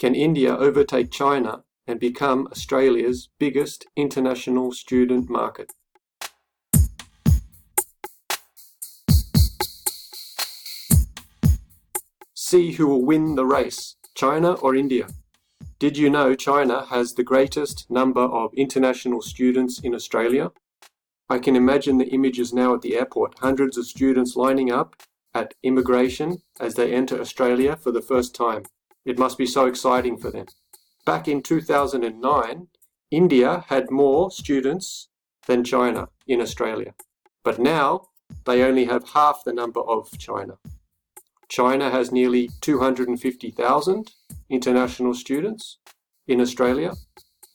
Can India overtake China and become Australia's biggest international student market? See who will win the race, China or India. Did you know China has the greatest number of international students in Australia? I can imagine the images now at the airport, hundreds of students lining up at immigration as they enter Australia for the first time. It must be so exciting for them. Back in 2009, India had more students than China in Australia, but now they only have half the number of China. China has nearly 250,000 international students in Australia,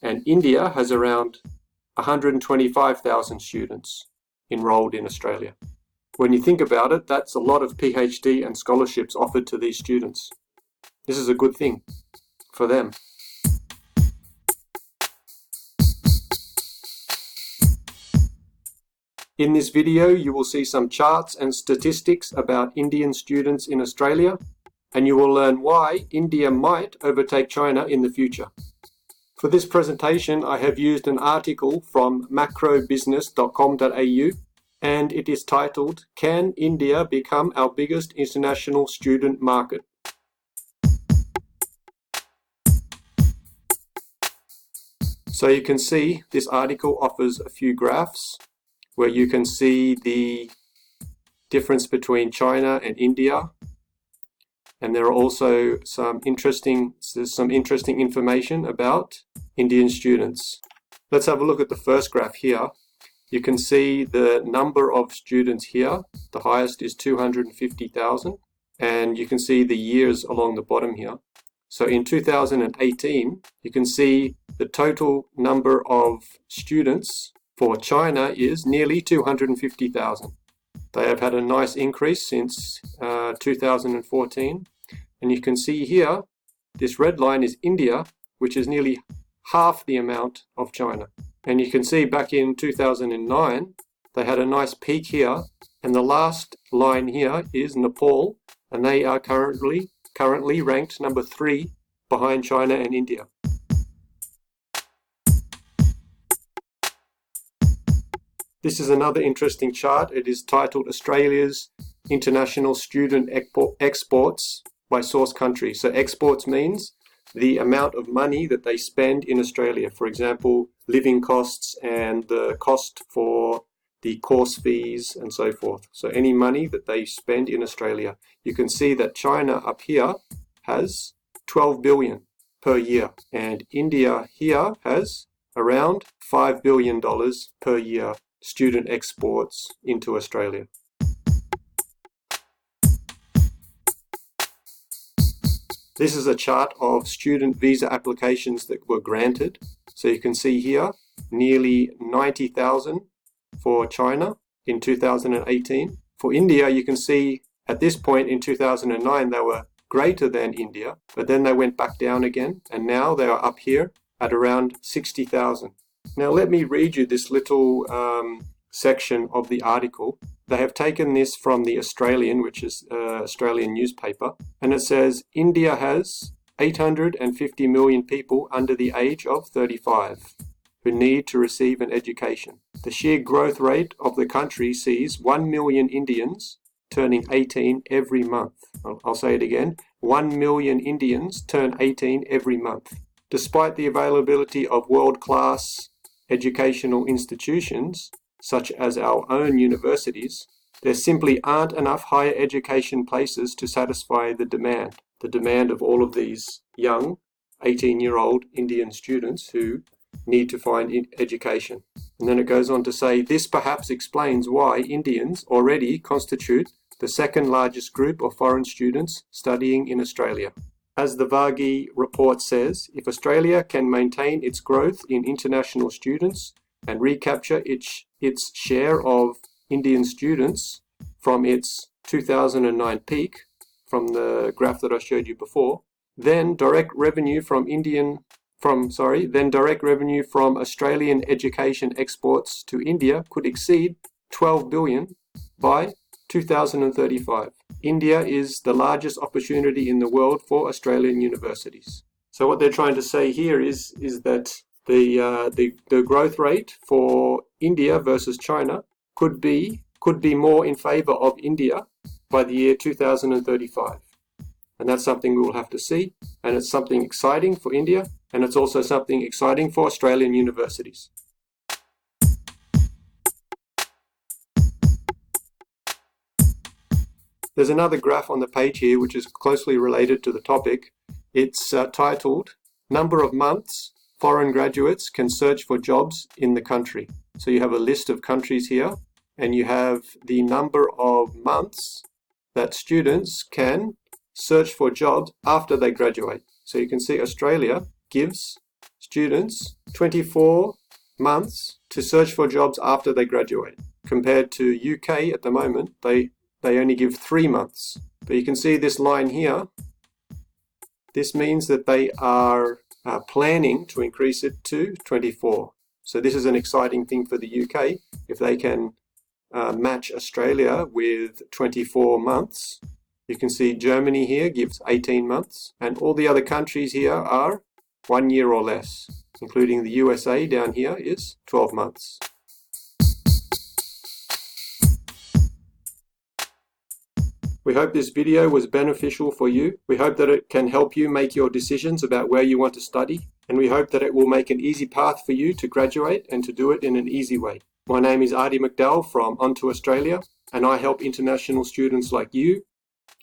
and India has around 125,000 students enrolled in Australia. When you think about it, that's a lot of PhD and scholarships offered to these students. This is a good thing for them. In this video, you will see some charts and statistics about Indian students in Australia, and you will learn why India might overtake China in the future. For this presentation, I have used an article from macrobusiness.com.au, and it is titled, "Can India Become Our Biggest International Student Market?" So you can see this article offers a few graphs where you can see the difference between China and India. And there are also some interesting information about Indian students. Let's have a look at the first graph here. You can see the number of students here. The highest is 250,000. And you can see the years along the bottom here. So in 2018, you can see the total number of students for China is nearly 250,000. They have had a nice increase since 2014. And you can see here, this red line is India, which is nearly half the amount of China. And you can see back in 2009, they had a nice peak here. And the last line here is Nepal, and they are currently ranked number 3 behind China and India. This is another interesting chart. It is titled Australia's International Student Exports by Source Country. So exports means the amount of money that they spend in Australia. For example, living costs and the cost for the course fees and so forth. So any money that they spend in Australia. You can see that China up here has 12 billion per year, and India here has around $5 billion per year student exports into Australia. This is a chart of student visa applications that were granted. So you can see here nearly 90,000 for China in 2018. For India, you can see at this point in 2009 they were greater than India, but then they went back down again, and now they are up here at around 60,000. Now let me read you this little section of the article. They have taken this from the Australian, which is an Australian newspaper, and it says India has 850 million people under the age of 35 who need to receive an education. The sheer growth rate of the country sees 1 million Indians turning 18 every month. I'll say it again, 1 million Indians turn 18 every month. Despite the availability of world-class educational institutions, such as our own universities, there simply aren't enough higher education places to satisfy the demand of all of these young 18-year-old Indian students who need to find education. And then it goes on to say, this perhaps explains why Indians already constitute the second largest group of foreign students studying in Australia. As the Varghese report says, if Australia can maintain its growth in international students and recapture its share of Indian students from its 2009 peak, from the graph that I showed you before, then direct revenue from Australian education exports to India could exceed 12 billion by 2035. India is the largest opportunity in the world for Australian universities. So what they're trying to say here is that the growth rate for India versus China could be more in favor of India by the year 2035. And that's something we will have to see. And it's something exciting for India, and it's also something exciting for Australian universities. There's another graph on the page here which is closely related to the topic. It's titled, Number of Months Foreign Graduates Can Search for Jobs in the Country. So you have a list of countries here, and you have the number of months that students can search for jobs after they graduate. So you can see Australia gives students 24 months to search for jobs after they graduate. Compared to UK at the moment, they only give 3 months. But you can see this line here. This means that they are planning to increase it to 24. So this is an exciting thing for the UK. If they can match Australia with 24 months, you can see Germany here gives 18 months, and all the other countries here are 1 year or less, including the USA down here is 12 months. We hope this video was beneficial for you. We hope that it can help you make your decisions about where you want to study, and we hope that it will make an easy path for you to graduate and to do it in an easy way. My name is Artie McDowell from Onto Australia, and I help international students like you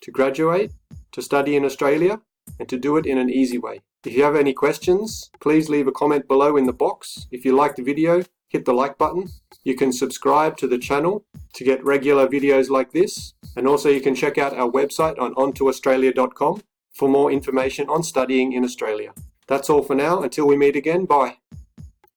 to graduate, to study in Australia, and to do it in an easy way. If you have any questions, please leave a comment below in the box. If you liked the video, hit the like button. You can subscribe to the channel to get regular videos like this. And also you can check out our website on ontoaustralia.com for more information on studying in Australia. That's all for now. Until we meet again, bye.